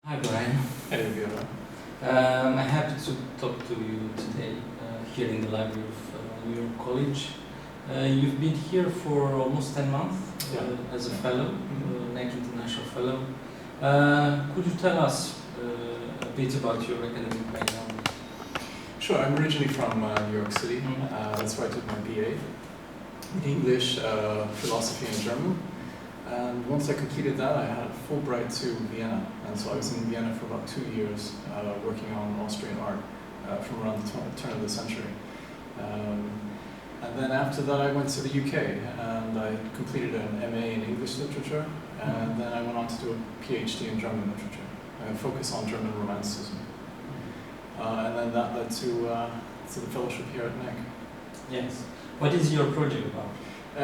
Hi Brian. Hello, Viorel. I'm happy to talk to you today here in the library of New York College. You've been here for almost 10 months as a fellow, NEC International Fellow. Could you tell us a bit about your academic background? Sure, I'm originally from New York City. That's where I took my BA in English, philosophy, and German. And once I completed that, I had a Fulbright to Vienna. And so I was in Vienna for about 2 years, working on Austrian art from around the turn of the century. And then after that, I went to the UK and I completed an MA in English literature. And then I went on to do a PhD in German literature, focus on German Romanticism. And then that led to the fellowship here at NEC. Yes. What is your project about?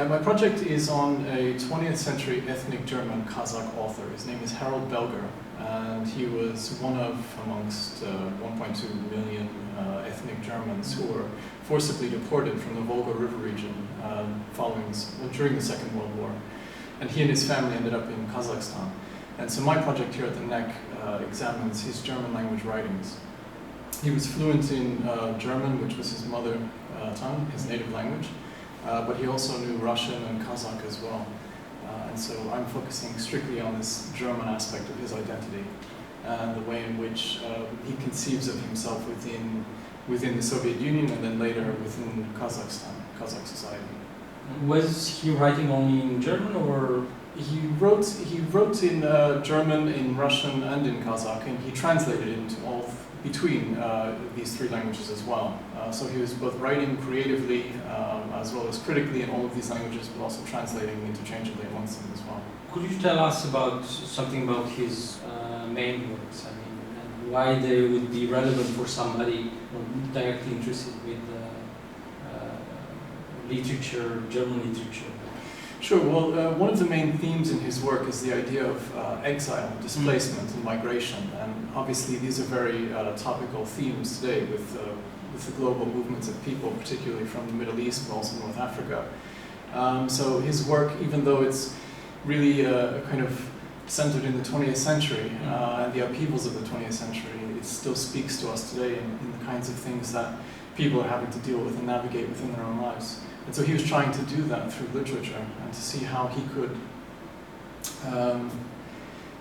My project is on a 20th century ethnic German Kazakh author. His name is Herold Belger, and he was one of amongst 1.2 million ethnic Germans who were forcibly deported from the Volga River region during the Second World War. And he and his family ended up in Kazakhstan. And so my project here at the NEC examines his German language writings. He was fluent in German, which was his mother tongue, his native language. But he also knew Russian and Kazakh as well. And so I'm focusing strictly on this German aspect of his identity and the way in which he conceives of himself within the Soviet Union and then later within Kazakhstan, Kazakh society. Was he writing only in German or? He wrote in German, in Russian, and in Kazakh, and he translated it into all between these three languages as well. So he was both writing creatively as well as critically in all of these languages, but also translating interchangeably amongst them as well. Could you tell us something about his main works? I mean, and why they would be relevant for somebody directly interested with literature, German literature? Sure. Well, one of the main themes in his work is the idea of exile, displacement, and migration. And obviously, these are very topical themes today with the global movements of people, particularly from the Middle East, but also North Africa. So his work, even though it's really kind of centered in the 20th century and the upheavals of the 20th century, it still speaks to us today in the kinds of things that people are having to deal with and navigate within their own lives. And so he was trying to do that through literature and to see how he could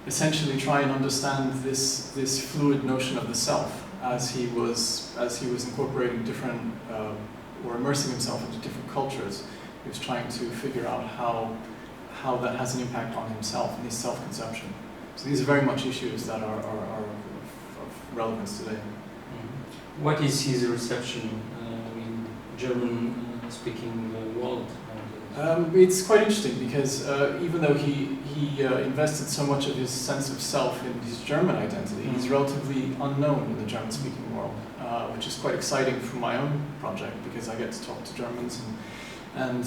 essentially try and understand this fluid notion of the self as he was incorporating different or immersing himself into different cultures. He was trying to figure out how that has an impact on himself and his self-conception. So these are very much issues that are of relevance today. What is his reception in German-speaking world? It's quite interesting because even though he invested so much of his sense of self in his German identity, he's relatively unknown in the German-speaking world, which is quite exciting for my own project because I get to talk to Germans and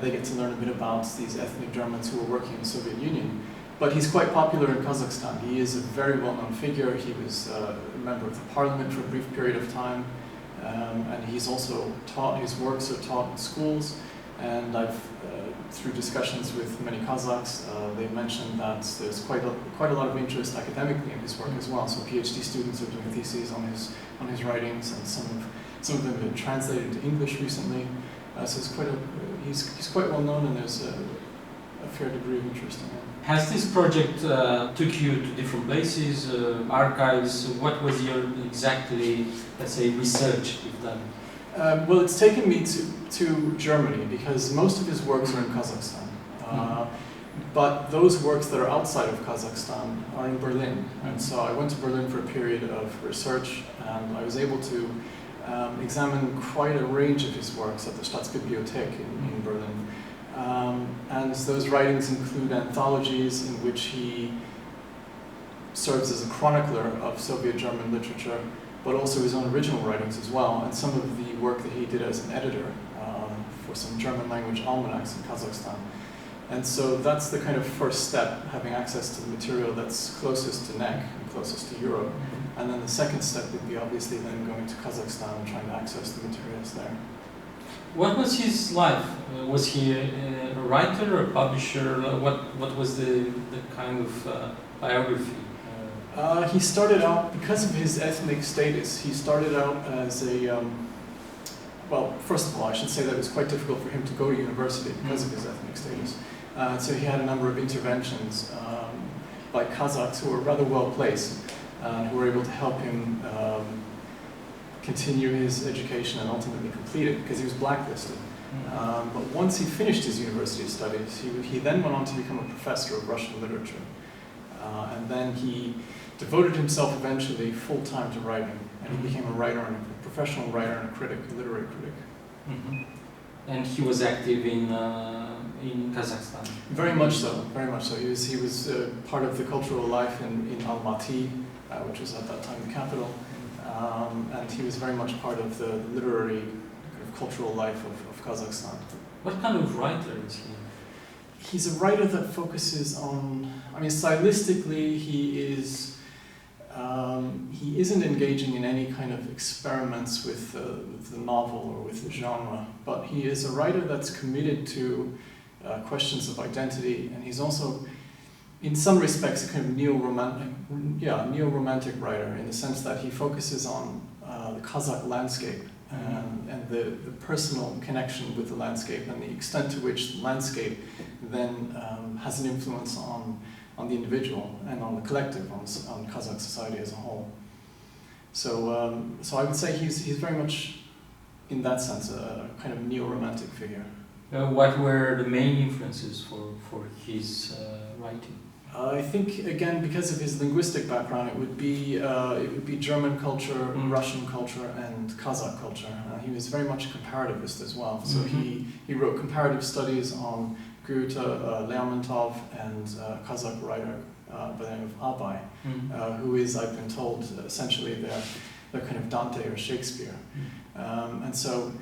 they get to learn a bit about these ethnic Germans who were working in the Soviet Union. But he's quite popular in Kazakhstan. He is a very well-known figure. He was a member of the parliament for a brief period of time. And he's also taught, his works are taught in schools. And I've, through discussions with many Kazakhs, they've mentioned that there's quite a lot of interest academically in his work as well. So PhD students are doing theses on his writings, and some of them have been translated into English recently. So it's he's quite well known, and there's a fair degree of interest in him. Has this project took you to different places, archives? What was your exactly, let's say, research you've done? Well, it's taken me to Germany because most of his works are in Kazakhstan. But those works that are outside of Kazakhstan are in Berlin. And so I went to Berlin for a period of research, and I was able to examine quite a range of his works at the Staatsbibliothek in Berlin. And those writings include anthologies in which he serves as a chronicler of Soviet German literature, but also his own original writings as well, and some of the work that he did as an editor for some German language almanacs in Kazakhstan. And so that's the kind of first step, having access to the material that's closest to NEC and closest to Europe. And then the second step would be obviously then going to Kazakhstan and trying to access the materials there. What was his life? Was he a writer, a publisher? What was the kind of biography? He started out, because of his ethnic status, he started out as a, well, first of all, I should say that it was quite difficult for him to go to university because of his ethnic status. So he had a number of interventions by Kazakhs who were rather well placed, who were able to help him continue his education and ultimately complete it, because he was blacklisted. But once he finished his university studies, he then went on to become a professor of Russian literature. And then he devoted himself eventually full-time to writing, and he became a writer, and a professional writer and a critic, a literary critic. And he was active in Kazakhstan? Very much so, very much so. He was part of the cultural life in Almaty, which was at that time the capital, and he was very much part of the literary kind of cultural life of Kazakhstan. What kind of writer is he? He's a writer that focuses on, I mean, stylistically he isn't engaging in any kind of experiments with the novel or with the genre, but he is a writer that's committed to questions of identity, and he's also, in some respects, a kind of neo-romantic writer, in the sense that he focuses on the Kazakh landscape and the personal connection with the landscape, and the extent to which the landscape then has an influence on the individual and on the collective, on Kazakh society as a whole. So, so I would say he's very much, in that sense, a kind of neo-romantic figure. What were the main influences for his writing? I think, again, because of his linguistic background, it would be German culture, Russian culture, and Kazakh culture. He was very much a comparativist as well. So he wrote comparative studies on Goethe, Lermontov, and a Kazakh writer by the name of Abay, who is, I've been told, essentially their kind of Dante or Shakespeare. And so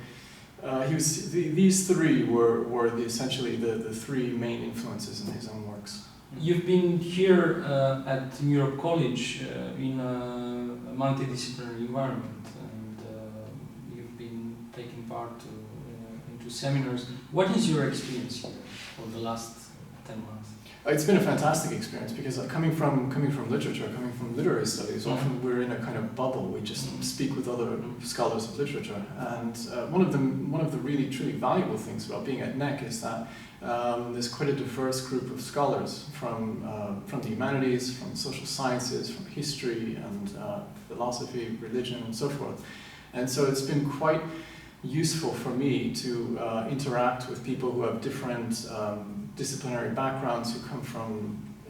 these three were essentially the three main influences in his own works. You've been here at Europe College in a multidisciplinary environment, and you've been taking part into seminars. What is your experience here for the last 10 months? It's been a fantastic experience, because coming from literature, coming from literary studies, often we're in a kind of bubble. We just speak with other scholars of literature, and one of the really truly valuable things about being at NEC is that there's quite a diverse group of scholars from the humanities, from social sciences, from history and philosophy, religion, and so forth. And so it's been quite useful for me to interact with people who have different disciplinary backgrounds,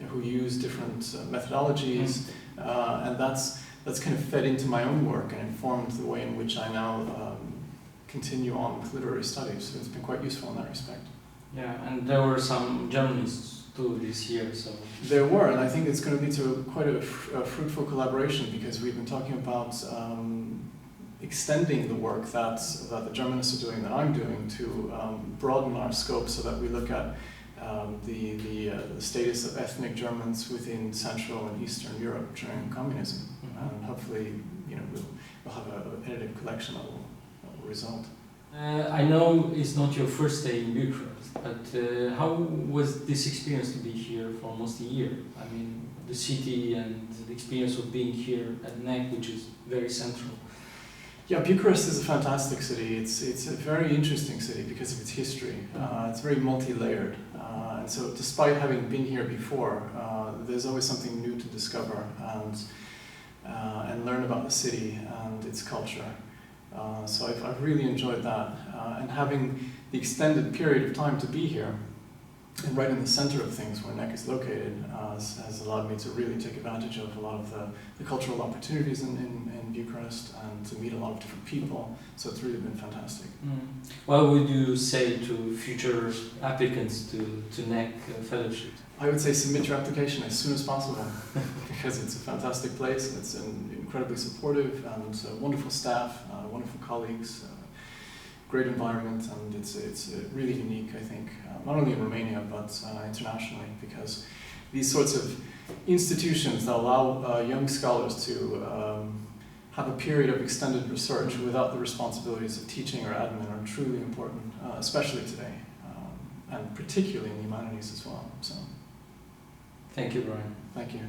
who use different methodologies, and that's kind of fed into my own work and informed the way in which I now continue on with literary studies. So it's been quite useful in that respect. Yeah, and there were some journalists too this year, so... There were, and I think it's going to lead to quite a fruitful collaboration, because we've been talking about extending the work that the Germanists are doing, that I'm doing, to broaden our scope, so that we look at the status of ethnic Germans within Central and Eastern Europe during communism, and hopefully, we'll have an edited collection that will result. I know it's not your first day in Bucharest, but how was this experience to be here for almost a year? I mean, the city and the experience of being here at NEC, which is very central. Yeah, Bucharest is a fantastic city. It's a very interesting city because of its history. It's very multi-layered, and so despite having been here before, there's always something new to discover and learn about the city and its culture. So I've really enjoyed that, and having the extended period of time to be here, and right in the center of things where NEC is located, has allowed me to really take advantage of a lot of the cultural opportunities in Bucharest, and to meet a lot of different people. So it's really been fantastic. What would you say to future applicants to NEC fellowship? I would say submit your application as soon as possible, because it's a fantastic place, and it's incredibly supportive, and wonderful staff, wonderful colleagues, great environment, and it's really unique, I think, not only in Romania but internationally, because these sorts of institutions that allow young scholars to have a period of extended research without the responsibilities of teaching or admin are truly important, especially today, and particularly in the humanities as well. So, thank you, Brian. Thank you.